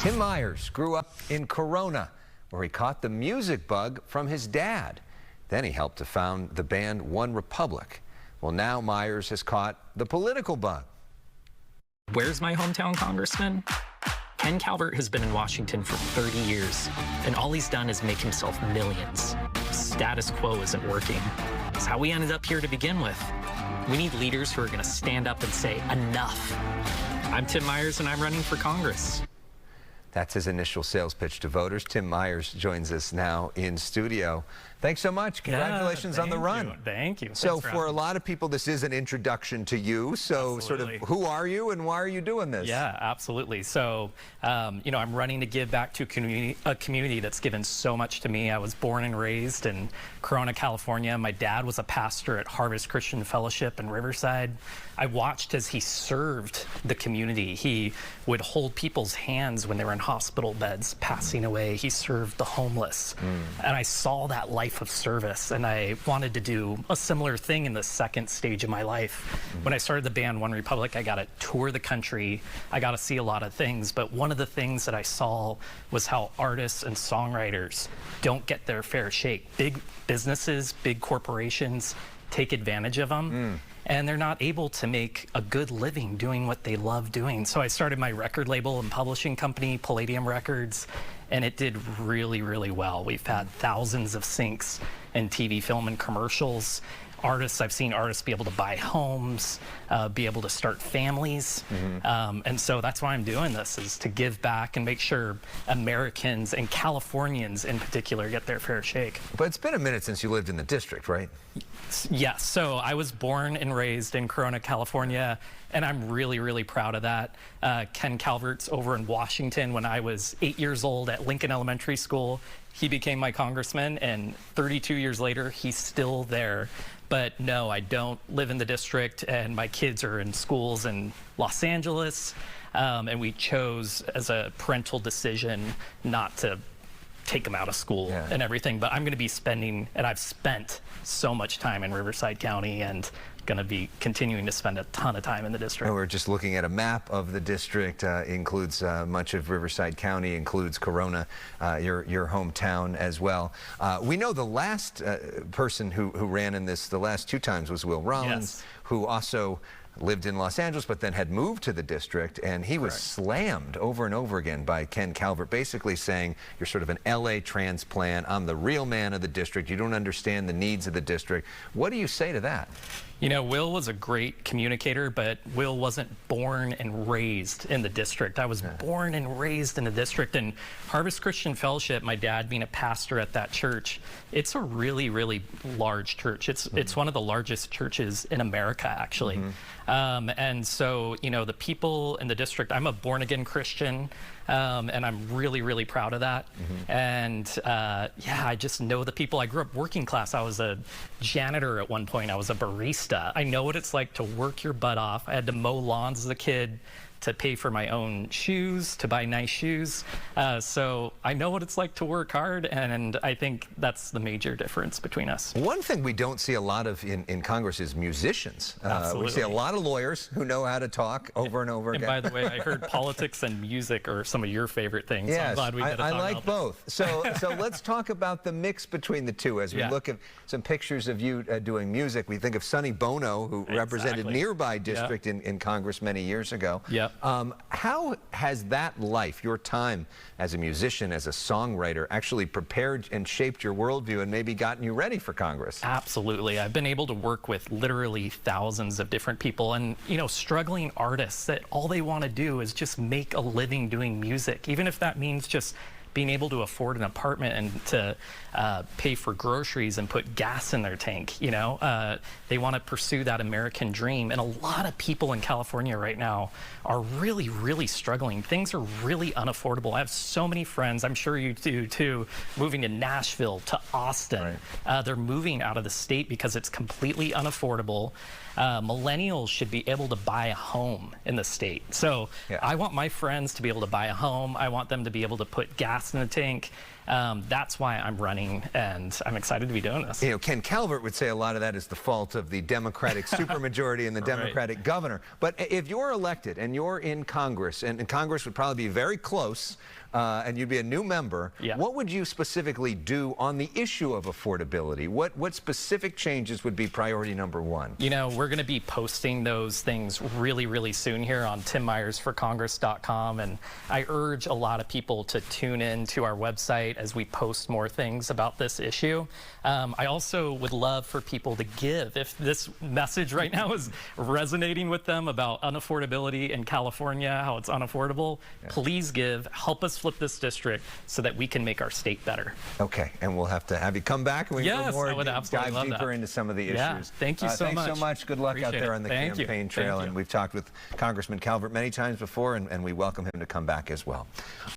Tim Myers grew up in Corona, where he caught the music bug from his dad. Then he helped to found the band OneRepublic. Well, now Myers has caught the political bug. Where's my hometown congressman? Ken Calvert has been in Washington for 30 years, and all he's done is make himself millions. Status quo isn't working. It's how we ended up here to begin with. We need leaders who are going to stand up and say, enough. I'm Tim Myers, and I'm running for Congress. That's his initial sales pitch to voters. Tim Myers joins us now in studio. Thanks so much. Congratulations on the run. Thank you. So for a lot of people, this is an introduction to you. So sort of who are you and why are you doing this? Yeah, absolutely. So, you know, I'm running to give back to a community that's given so much to me. I was born and raised in Corona, California. My dad was a pastor at Harvest Christian Fellowship in Riverside. I watched as he served the community. He would hold people's hands when they were in hospital beds, passing away. He served the homeless. And I saw that life of service, and I wanted to do a similar thing in the second stage of my life. When I started the band OneRepublic, I got to tour the country. I got to see a lot of things, but one of the things that I saw was how artists and songwriters don't get their fair shake. Big businesses, big corporations take advantage of them. And they're not able to make a good living doing what they love doing. So I started my record label and publishing company, Palladium Records, and it did really, really well. We've had thousands of syncs in TV, film, and commercials. I've seen artists be able to buy homes, be able to start families. And so that's why I'm doing this, is to give back and make sure Americans and Californians in particular get their fair shake. But it's been a minute since you lived in the district, right? Yes. So I was born and raised in Corona, California, and I'm really, really proud of that. Ken Calvert's over in Washington. When I was 8 years old at Lincoln Elementary School, he became my congressman, and 32 years later, he's still there. But no, I don't live in the district, and my kids are in schools in Los Angeles, and we chose as a parental decision not to take them out of school and everything. But I'm going to be spending, and I've spent so much time in Riverside County, and going to be continuing to spend a ton of time in the district. And we're just looking at a map of the district. Includes much of Riverside County, includes Corona, your hometown as well. We know the last person who ran in this the last two times was Will Rollins, who also lived in Los Angeles, but then had moved to the district, and he was slammed over and over again by Ken Calvert, basically saying, you're sort of an LA transplant, I'm the real man of the district, you don't understand the needs of the district. What do you say to that? You know, Will was a great communicator, but Will wasn't born and raised in the district. I was born and raised in the district, and Harvest Christian Fellowship, my dad being a pastor at that church, it's a really, really large church. It's one of the largest churches in America, actually. And so, you know, the people in the district, I'm a born-again Christian, and I'm really, really proud of that. And yeah, I just know the people. I grew up working class. I was a janitor at one point. I was a barista. I know what it's like to work your butt off. I had to mow lawns as a kid, to pay for my own shoes, to buy nice shoes. So I know what it's like to work hard, and I think that's the major difference between us. One thing we don't see a lot of in Congress is musicians. We see a lot of lawyers who know how to talk over and over again. And by the way, I heard politics and music are some of your favorite things. Yes, so I'm glad we did I like both. So let's talk about the mix between the two. As we look at some pictures of you doing music, we think of Sonny Bono, who represented nearby district in Congress many years ago. How has that life, your time as a musician, as a songwriter, actually prepared and shaped your worldview and maybe gotten you ready for Congress? Absolutely. I've been able to work with literally thousands of different people, and, you know, struggling artists that all they want to do is just make a living doing music, even if that means just being able to afford an apartment and to pay for groceries and put gas in their tank. You know, they want to pursue that American dream. And a lot of people in California right now are really, really struggling. Things are really unaffordable. I have so many friends, I'm sure you do too, moving to Nashville, to Austin. They're moving out of the state because it's completely unaffordable. Millennials should be able to buy a home in the state. So I want my friends to be able to buy a home. I want them to be able to put gas gas in the tank. That's why I'm running, and I'm excited to be doing this. You know, Ken Calvert would say a lot of that is the fault of the Democratic supermajority and the Democratic governor. But if you're elected and you're in Congress, and Congress would probably be very close, and you'd be a new member, what would you specifically do on the issue of affordability? What specific changes would be priority number one? You know, we're going to be posting those things really, really soon here on timmyersforcongress.com, and I urge a lot of people to tune in to our website as we post more things about this issue. I also would love for people to give. If this message right now is resonating with them about unaffordability in California, how it's unaffordable, please give. Help us flip this district so that we can make our state better. Okay, and we'll have to have you come back and we can I would absolutely dive love deeper into some of the issues. Yeah, thank you so much. Thanks so much. Good luck Appreciate out there it. on the Thank you. campaign trail. Thank you. And we've talked with Congressman Calvert many times before, and we welcome him to come back as well.